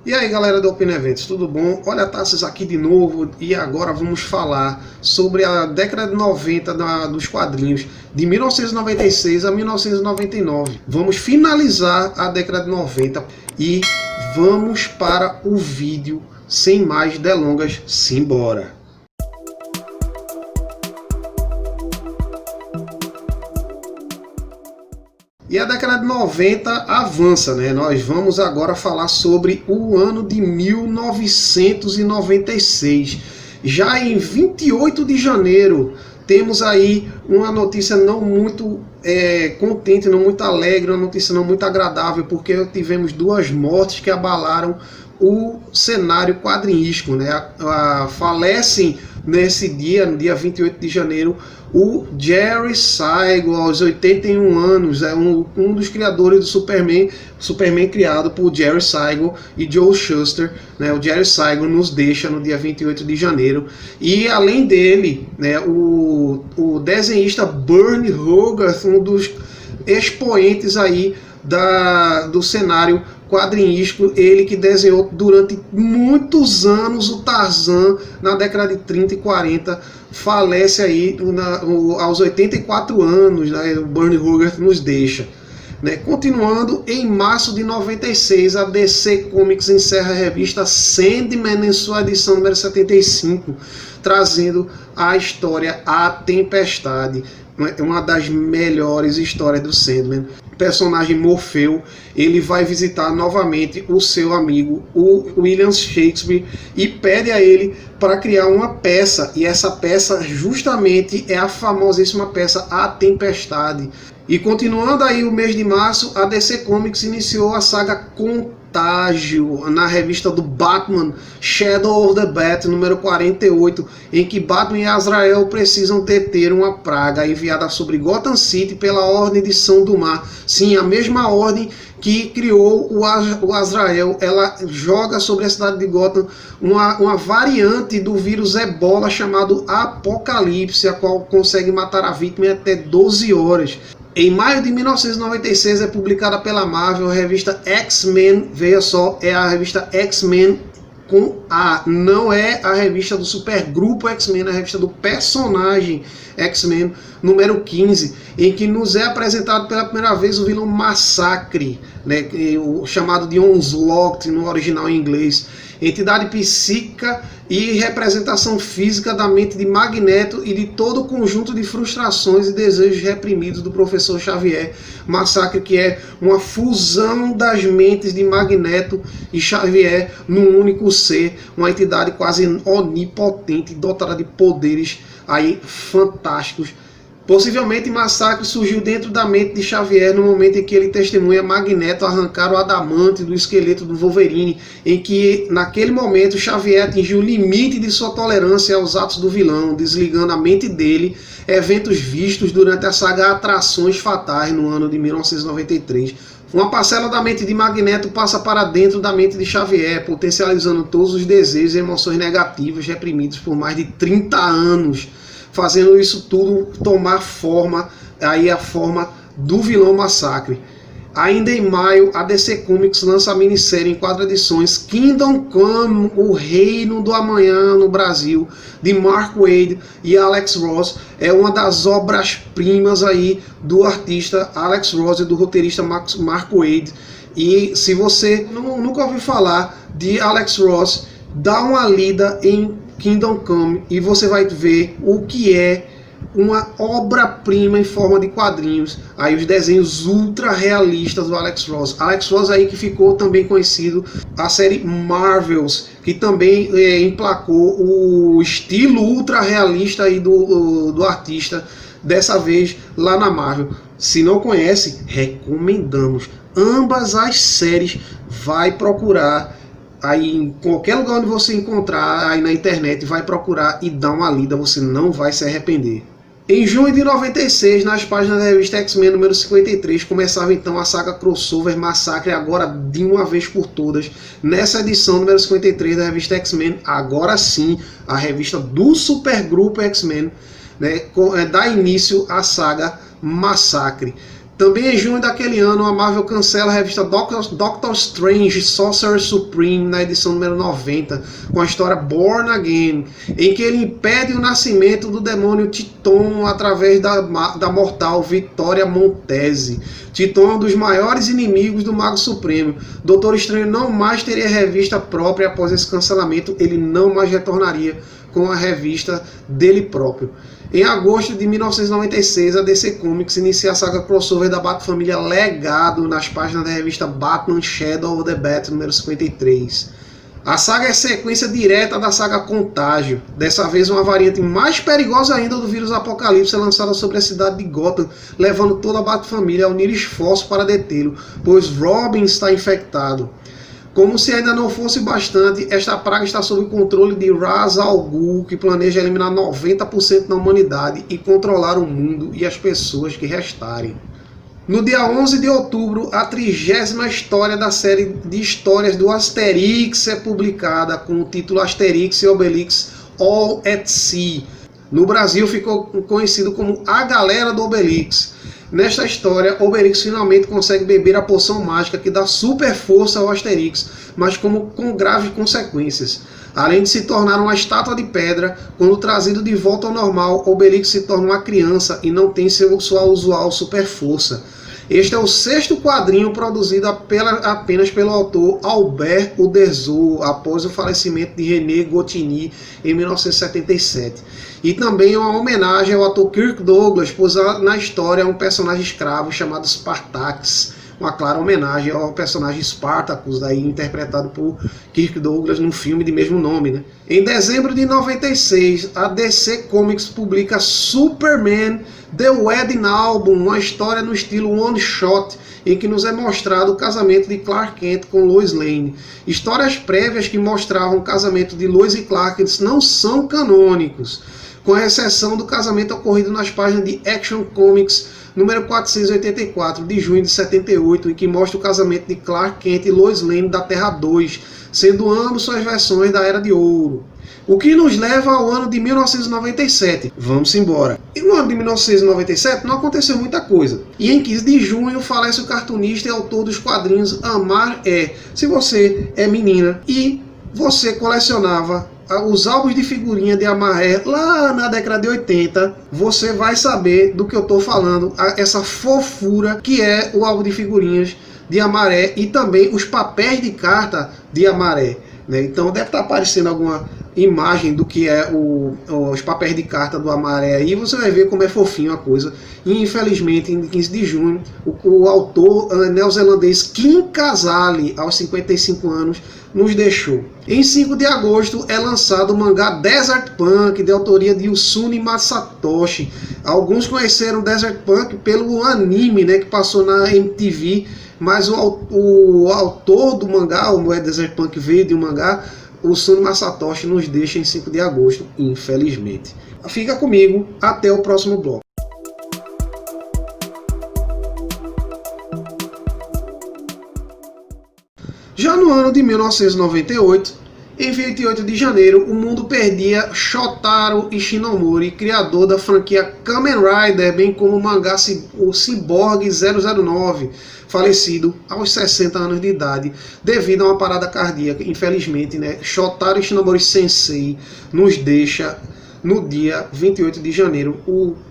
E aí galera do Open Eventos, tudo bom? Olha a Tassis aqui de novo e agora vamos falar sobre a década de 90 dos quadrinhos, de 1996 a 1999. Vamos finalizar a década de 90 e vamos para o vídeo sem mais delongas, simbora! E a década de 90 avança, né? Nós vamos agora falar sobre o ano de 1996. Já em 28 de janeiro, temos aí uma notícia não muito contente, não muito alegre, uma notícia não muito agradável, porque tivemos duas mortes que abalaram o cenário quadrinístico, né? Falecem nesse dia, no dia 28 de janeiro, o Jerry Siegel, aos 81 anos, é um dos criadores do Superman criado por Jerry Siegel e Joe Shuster, né? O Jerry Siegel nos deixa no dia 28 de janeiro, e além dele, né, o desenhista Bernie Hogarth, um dos expoentes aí do cenário quadrinístico, ele que desenhou durante muitos anos o Tarzan na década de 30 e 40, falece aí aos 84 anos, né? O Bernie Hogarth nos deixa. Né? Continuando, em março de 96, a DC Comics encerra a revista Sandman em sua edição número 75, trazendo a história A Tempestade, uma das melhores histórias do Sandman. O personagem Morfeu, ele vai visitar novamente o seu amigo, o William Shakespeare, e pede a ele para criar uma peça, e essa peça justamente é a famosíssima peça A Tempestade. E continuando aí o mês de março, a DC Comics iniciou a saga Contágio na revista do Batman, Shadow of the Bat, número 48, em que Batman e Azrael precisam deter uma praga enviada sobre Gotham City pela Ordem de São do Mar. Sim, a mesma ordem que criou o Azrael, ela joga sobre a cidade de Gotham uma variante do vírus Ebola chamado Apocalipse, a qual consegue matar a vítima em até 12 horas. Em maio de 1996 é publicada pela Marvel a revista X-Men, veja só, é a revista X-Men com A, não é a revista do supergrupo X-Men, é a revista do personagem X-Men, número 15, em que nos é apresentado pela primeira vez o vilão Massacre, né, chamado de Onslaught no original em inglês, entidade psíquica e representação física da mente de Magneto e de todo o conjunto de frustrações e desejos reprimidos do professor Xavier. Massacre, que é uma fusão das mentes de Magneto e Xavier num único ser, uma entidade quase onipotente, dotada de poderes aí fantásticos. Possivelmente Massacre surgiu dentro da mente de Xavier no momento em que ele testemunha Magneto arrancar o adamante do esqueleto do Wolverine, em que naquele momento Xavier atingiu o limite de sua tolerância aos atos do vilão, desligando a mente dele, eventos vistos durante a saga Atrações Fatais no ano de 1993. Uma parcela da mente de Magneto passa para dentro da mente de Xavier, potencializando todos os desejos e emoções negativas reprimidos por mais de 30 anos, fazendo isso tudo tomar forma, aí a forma do vilão Massacre. Ainda em maio, a DC Comics lança a minissérie em 4 edições Kingdom Come, o Reino do Amanhã no Brasil, de Mark Waid e Alex Ross. É uma das obras-primas aí do artista Alex Ross e do roteirista Mark Waid. E se você nunca ouviu falar de Alex Ross, dá uma lida em Kingdom Come e você vai ver o que é uma obra-prima em forma de quadrinhos, aí os desenhos ultra realistas do Alex Ross. Alex Ross aí que ficou também conhecido a série Marvels, que também emplacou o estilo ultra realista aí do artista, dessa vez lá na Marvel. Se não conhece, recomendamos ambas as séries. Vai procurar aí em qualquer lugar onde você encontrar aí na internet, vai procurar e dar uma lida, você não vai se arrepender. Em junho de 96, nas páginas da revista X-Men número 53, começava então a saga crossover Massacre, agora de uma vez por todas. Nessa edição número 53 da revista X-Men, agora sim, a revista do supergrupo X-Men, né, dá início à saga Massacre. Também em junho daquele ano, a Marvel cancela a revista Doctor Strange Sorcerer Supreme na edição número 90, com a história Born Again, em que ele impede o nascimento do demônio Titon através da mortal Victoria Montese. Titon é um dos maiores inimigos do Mago Supremo. Doutor Estranho não mais teria revista própria após esse cancelamento, ele não mais retornaria com a revista dele próprio. Em agosto de 1996, a DC Comics inicia a saga crossover da Bat-Família Legado nas páginas da revista Batman Shadow of the Bat número 53. A saga é sequência direta da saga Contágio. Dessa vez uma variante mais perigosa ainda do vírus Apocalipse é lançada sobre a cidade de Gotham, levando toda a Bat-Família a unir esforços para detê-lo, pois Robin está infectado. Como se ainda não fosse bastante, esta praga está sob o controle de Ra's al Ghul, que planeja eliminar 90% da humanidade e controlar o mundo e as pessoas que restarem. No dia 11 de outubro, a 30ª história da série de histórias do Asterix é publicada com o título Asterix e Obelix All at Sea. No Brasil ficou conhecido como A Galera do Obelix. Nesta história, Obelix finalmente consegue beber a poção mágica que dá super força ao Asterix, mas com graves consequências. Além de se tornar uma estátua de pedra, quando trazido de volta ao normal, Obelix se torna uma criança e não tem sua usual super força. Este é o 6º quadrinho produzido apenas pelo autor Albert Uderzo, após o falecimento de René Goscinny em 1977. E também é uma homenagem ao ator Kirk Douglas, pois na história é um personagem escravo chamado Spartax, uma clara homenagem ao personagem Spartacus, daí interpretado por Kirk Douglas no filme de mesmo nome, né? Em dezembro de 96, a DC Comics publica Superman The Wedding Album, uma história no estilo one shot, em que nos é mostrado o casamento de Clark Kent com Lois Lane. Histórias prévias que mostravam o casamento de Lois e Clark não são canônicos, com exceção do casamento ocorrido nas páginas de Action Comics número 484 de junho de 78, em que mostra o casamento de Clark Kent e Lois Lane da Terra 2, sendo ambos suas versões da Era de Ouro. O que nos leva ao ano de 1997. Vamos embora. E no ano de 1997 não aconteceu muita coisa. E em 15 de junho falece o cartunista e autor dos quadrinhos Amar É. Se você é menina e você colecionava os álbuns de figurinha de Amaré lá na década de 80, você vai saber do que eu estou falando, essa fofura que é o álbum de figurinhas de Amaré e também os papéis de carta de Amaré, né? Então deve estar aparecendo alguma imagem do que é os papéis de carta do Amaré aí, você vai ver como é fofinho a coisa. E infelizmente em 15 de junho o autor neozelandês Kim Casale, aos 55 anos, nos deixou. Em 5 de agosto é lançado o mangá Desert Punk, de autoria de Yusune Masatoshi. Alguns conheceram Desert Punk pelo anime, né, que passou na MTV, mas o autor do mangá, o Desert Punk veio de um mangá, o Yusune Masatoshi nos deixa em 5 de agosto, infelizmente. Fica comigo, até o próximo bloco. Já no ano de 1998, em 28 de janeiro, o mundo perdia Shotaro Ishinomori, criador da franquia Kamen Rider, bem como o mangá o Cyborg 009, falecido aos 60 anos de idade, devido a uma parada cardíaca. Infelizmente, né, Shotaro Ishinomori Sensei nos deixa no dia 28 de janeiro.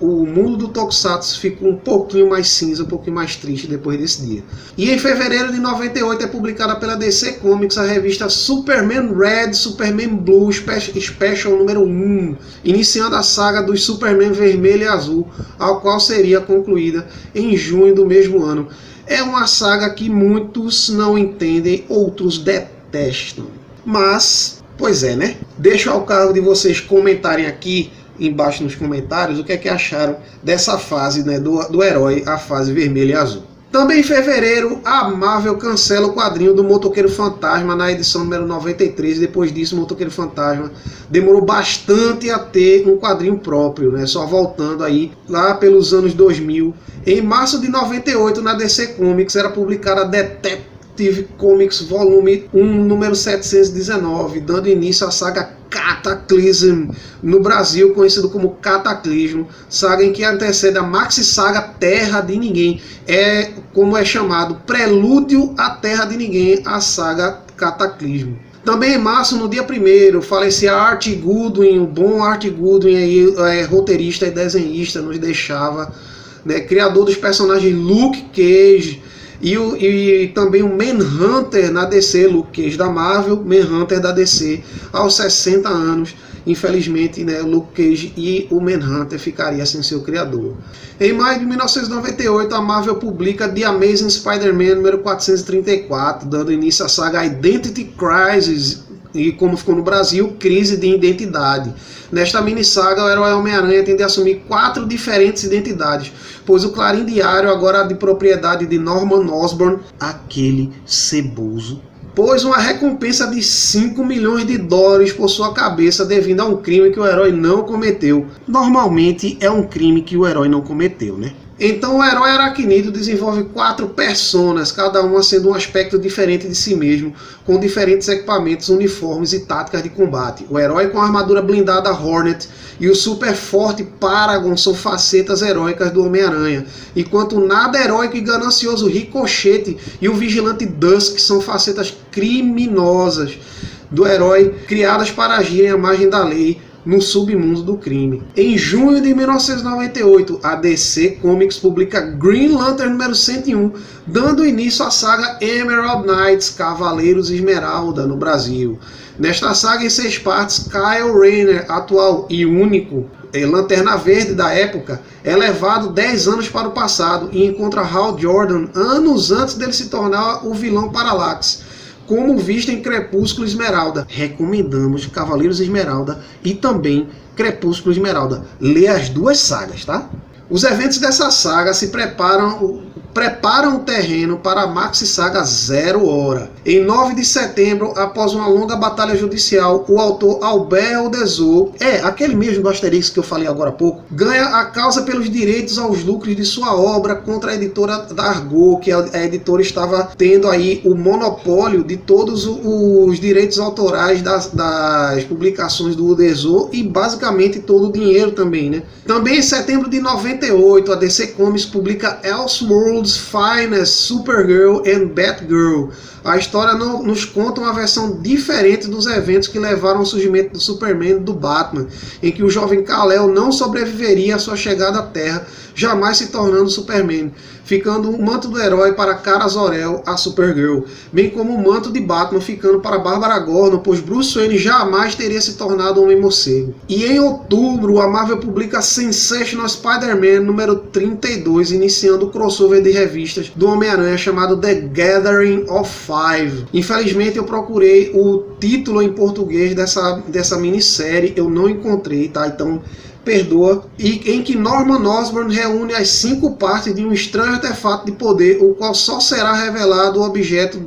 O mundo do Tokusatsu ficou um pouquinho mais cinza, um pouquinho mais triste depois desse dia. E em fevereiro de 98 é publicada pela DC Comics a revista Superman Red, Superman Blue Special número 1, iniciando a saga dos Superman vermelho e azul, a qual seria concluída em junho do mesmo ano. É uma saga que muitos não entendem, outros detestam. Mas, pois é, né? Deixo ao cargo de vocês comentarem aqui embaixo nos comentários o que é que acharam dessa fase, né, do herói, a fase vermelha e azul. Também em fevereiro, a Marvel cancela o quadrinho do Motoqueiro Fantasma na edição número 93. Depois disso, o Motoqueiro Fantasma demorou bastante a ter um quadrinho próprio, né? Só voltando aí lá pelos anos 2000. Em março de 98, na DC Comics, era publicada Detective Comics volume 1, número 719, dando início à saga Cataclysm, no Brasil conhecido como Cataclismo, saga em que antecede a maxi saga Terra de Ninguém, é como é chamado, prelúdio à Terra de Ninguém, a saga Cataclismo. Também em março, no dia 1º, falecia Art Goodwin, o bom Art Goodwin, aí, roteirista e desenhista, nos deixava, né, criador dos personagens Luke Cage e também o Manhunter na DC, Luke Cage da Marvel, Manhunter da DC, aos 60 anos. Infelizmente, né, o Luke Cage e o Manhunter ficariam sem seu criador. Em maio de 1998, a Marvel publica The Amazing Spider-Man número 434, dando início à saga Identity Crisis, e como ficou no Brasil, Crise de Identidade. Nesta mini-saga, o herói Homem-Aranha tende a assumir 4 diferentes identidades, pois o Clarim Diário, agora de propriedade de Norman Osborn, aquele ceboso, pôs uma recompensa de 5 milhões de dólares por sua cabeça devido a um crime que o herói não cometeu. Normalmente é um crime que o herói não cometeu, né? Então o herói aracnídeo desenvolve 4 personas, cada uma sendo um aspecto diferente de si mesmo, com diferentes equipamentos, uniformes e táticas de combate. O herói com a armadura blindada Hornet e o super forte Paragon são facetas heróicas do Homem-Aranha, enquanto o nada heróico e ganancioso Ricochete e o vigilante Dusk são facetas criminosas do herói, criadas para agirem à margem da lei no submundo do crime. Em junho de 1998, a DC Comics publica Green Lantern número 101, dando início à saga Emerald Knights, Cavaleiros Esmeralda, no Brasil. Nesta saga, em 6 partes, Kyle Rayner, atual e único Lanterna Verde da época, é levado 10 anos para o passado e encontra Hal Jordan anos antes dele se tornar o vilão Parallax, como visto em Crepúsculo Esmeralda. Recomendamos Cavaleiros Esmeralda e também Crepúsculo Esmeralda. Lê as 2 sagas, tá? Os eventos dessa saga se preparam o terreno para a maxi saga 0 Hora. Em 9 de setembro, após uma longa batalha judicial, o autor Albert Uderzo, aquele mesmo do Asterix que eu falei agora há pouco, ganha a causa pelos direitos aos lucros de sua obra contra a editora Dargaud, que a editora estava tendo aí o monopólio de todos os direitos autorais das publicações do Uderzo e basicamente todo o dinheiro também, né? Também em setembro de 98, a DC Comics publica Elseworlds Finest, Supergirl and Batgirl. A história nos conta uma versão diferente dos eventos que levaram ao surgimento do Superman e do Batman, em que o jovem Kal-El não sobreviveria à sua chegada à Terra, jamais se tornando Superman, ficando o manto do herói para Kara Zor-El, a Supergirl, bem como o manto de Batman ficando para Bárbara Gordon, pois Bruce Wayne jamais teria se tornado Homem-Morcego. E em outubro, a Marvel publica Sensational Spider-Man número 32, iniciando o crossover de revistas do Homem-Aranha chamado The Gathering of Five. Infelizmente eu procurei o título em português dessa minissérie, eu não encontrei, tá? Então perdoa, e em que Norman Osborn reúne as 5 partes de um estranho artefato de poder, o qual só será revelado o objetivo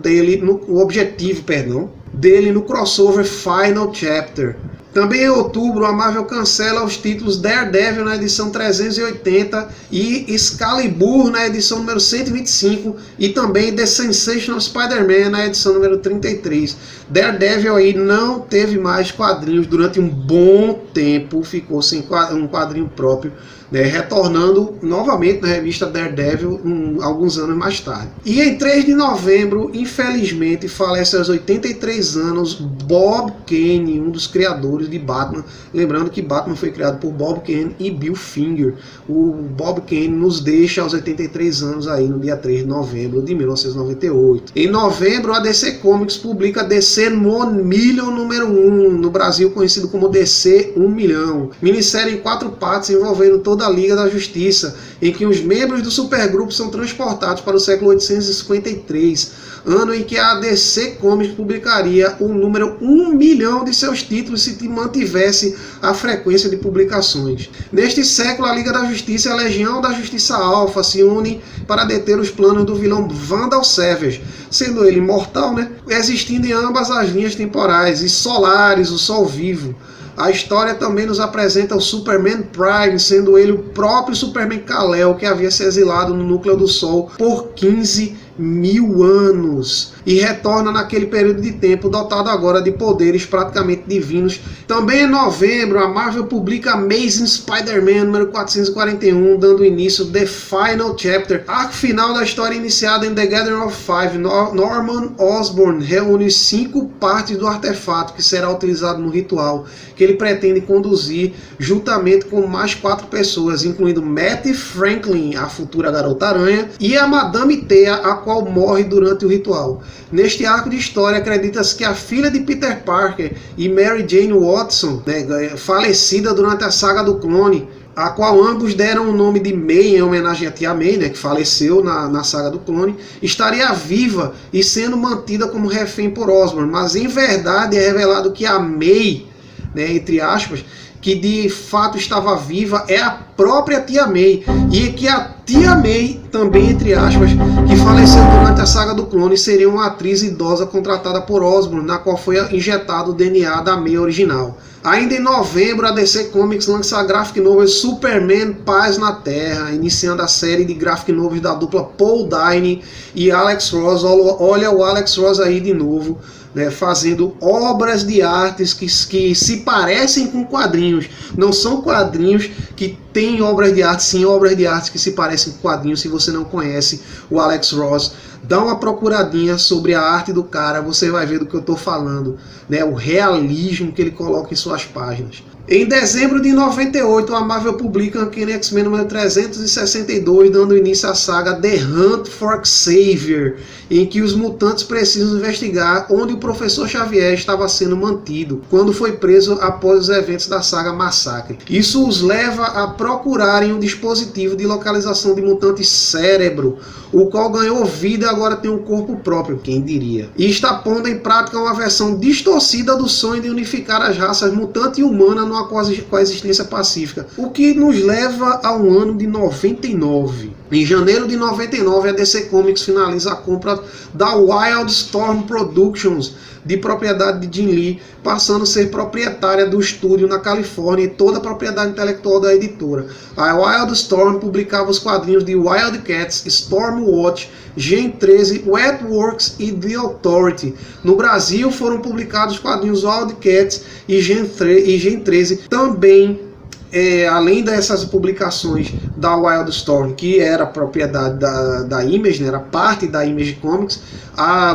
dele no crossover Final Chapter. Também em outubro, a Marvel cancela os títulos Daredevil na edição 380 e Excalibur na edição número 125 e também The Sensational Spider-Man na edição número 33. Daredevil aí não teve mais quadrinhos durante um bom tempo, ficou sem um quadrinho próprio, né, retornando novamente na revista Daredevil alguns anos mais tarde. E em 3 de novembro, infelizmente, falece aos 83 anos Bob Kane, um dos criadores de Batman. Lembrando que Batman foi criado por Bob Kane e Bill Finger. O Bob Kane nos deixa aos 83 anos aí no dia 3 de novembro de 1998. Em novembro, a DC Comics publica DC 1 Million número 1, no Brasil conhecido como DC 1 Milhão. Minissérie em 4 partes envolvendo toda a Liga da Justiça, em que os membros do supergrupo são transportados para o século 853, ano em que a DC Comics publicaria o número 1 milhão de seus títulos se mantivesse a frequência de publicações. Neste século, a Liga da Justiça e a Legião da Justiça Alpha se unem para deter os planos do vilão Vandal Savage, sendo ele imortal, né, existindo em ambas as linhas temporais, e Solaris, o Sol Vivo. A história também nos apresenta o Superman Prime, sendo ele o próprio Superman Kal-El, que havia se exilado no núcleo do Sol por 15 1000 anos e retorna naquele período de tempo dotado agora de poderes praticamente divinos. Também em novembro, a Marvel publica Amazing Spider-Man número 441, dando início The Final Chapter, arco final da história iniciada em The Gathering of Five. Norman Osborn reúne 5 partes do artefato que será utilizado no ritual, que ele pretende conduzir juntamente com mais 4 pessoas, incluindo Mattie Franklin, a futura Garota-Aranha, e a Madame Teia, a qual morre durante o ritual. Neste arco de história, acredita-se que a filha de Peter Parker e Mary Jane Watson, falecida durante a saga do clone, a qual ambos deram o nome de May em homenagem a tia May, que faleceu na saga do clone, estaria viva e sendo mantida como refém por Osborn, mas em verdade é revelado que a May, entre aspas, que de fato estava viva, é a própria tia May, e que a tia May, também entre aspas, que faleceu durante a saga do clone, seria uma atriz idosa contratada por Osborn, na qual foi injetado o DNA da May original. Ainda em novembro, a DC Comics lança a graphic novel Superman Paz na Terra, iniciando a série de graphic novels da dupla Paul Dini e Alex Ross. Olha o Alex Ross aí de novo, fazendo obras de artes que se parecem com quadrinhos. Não são quadrinhos que têm obras de arte, sim obras de arte que se parecem com quadrinhos. Se você não conhece o Alex Ross, dá uma procuradinha sobre a arte do cara, você vai ver do que eu estou falando, o realismo que ele coloca em suas páginas. Em dezembro de 98, a Marvel publica Uncanny X-Men número 362, dando início à saga The Hunt for Xavier, em que os mutantes precisam investigar onde o Professor Xavier estava sendo mantido, quando foi preso após os eventos da saga Massacre. Isso os leva a procurarem um dispositivo de localização de mutante Cérebro, o qual ganhou vida e agora tem um corpo próprio, quem diria. E está pondo em prática uma versão distorcida do sonho de unificar as raças mutante e humana numa coexistência pacífica, o que nos leva ao ano de 99. Em janeiro de 99, a DC Comics finaliza a compra da Wildstorm Productions, de propriedade de Jim Lee, passando a ser proprietária do estúdio na Califórnia e toda a propriedade intelectual da editora. A Wildstorm publicava os quadrinhos de Wildcats, Stormwatch, Gen 13, Wetworks e The Authority. No Brasil foram publicados os quadrinhos Wildcats e Gen 13, também. Além dessas publicações da Wildstorm, que era propriedade da Image, era parte da Image Comics,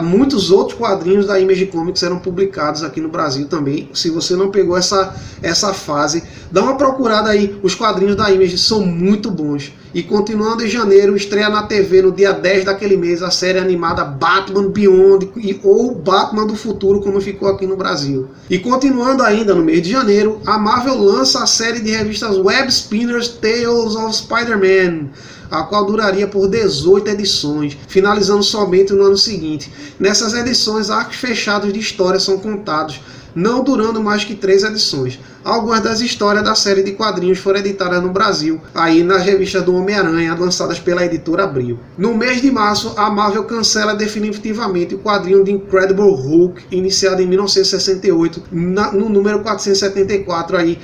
muitos outros quadrinhos da Image Comics eram publicados aqui no Brasil também. Se você não pegou essa fase, dá uma procurada aí, os quadrinhos da Image são muito bons. E continuando em janeiro, estreia na TV no dia 10 daquele mês a série animada Batman Beyond, ou Batman do Futuro, como ficou aqui no Brasil. E continuando ainda no mês de janeiro, a Marvel lança a série de revistas Web Spinners Tales of Spider-Man, a qual duraria por 18 edições, finalizando somente no ano seguinte. Nessas edições, arcos fechados de história são contados, não durando mais que 3 edições. Algumas das histórias da série de quadrinhos foram editadas no Brasil, aí nas revistas do Homem-Aranha, lançadas pela editora Abril. No mês de março, a Marvel cancela definitivamente o quadrinho de Incredible Hulk, iniciado em 1968, no número 474, aí,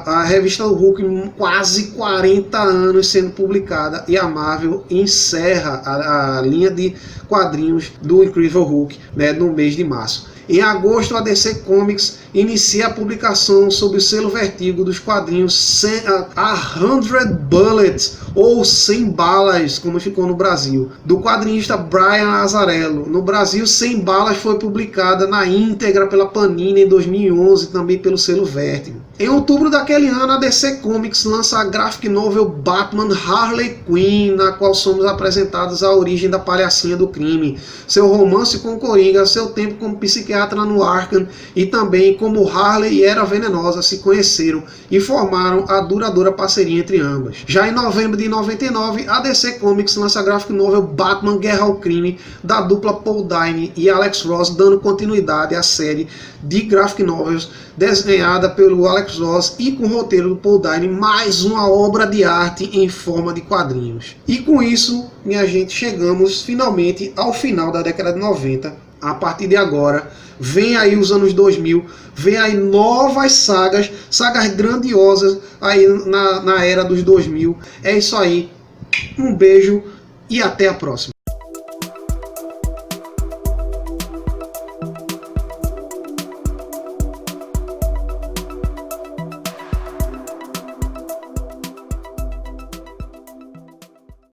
a revista do Hulk, quase 40 anos sendo publicada, e a Marvel encerra a linha de quadrinhos do Incredible Hulk, no mês de março. Em agosto, a DC Comics inicia a publicação sob o selo Vertigo dos quadrinhos 100 Bullets, ou 100 balas, como ficou no Brasil, do quadrinista Brian Azzarello. No Brasil, 100 balas foi publicada na íntegra pela Panini em 2011, também pelo selo Vertigo. Em outubro daquele ano, a DC Comics lança a graphic novel Batman Harley Quinn, na qual somos apresentados a origem da palhacinha do crime, seu romance com Coringa, seu tempo como psiquiatra no Arkham e também como Harley e Era Venenosa se conheceram e formaram a duradoura parceria entre ambas. Já em novembro de 99, a DC Comics lança a graphic novel Batman Guerra ao Crime, da dupla Paul Dini e Alex Ross, dando continuidade à série de graphic novels desenhada pelo Alex Ross e com o roteiro do Paul Dini, mais uma obra de arte em forma de quadrinhos. E com isso, minha gente, chegamos finalmente ao final da década de 90. A partir de agora, vem aí os anos 2000, vem aí novas sagas grandiosas aí na era dos 2000. É isso aí, um beijo e até a próxima.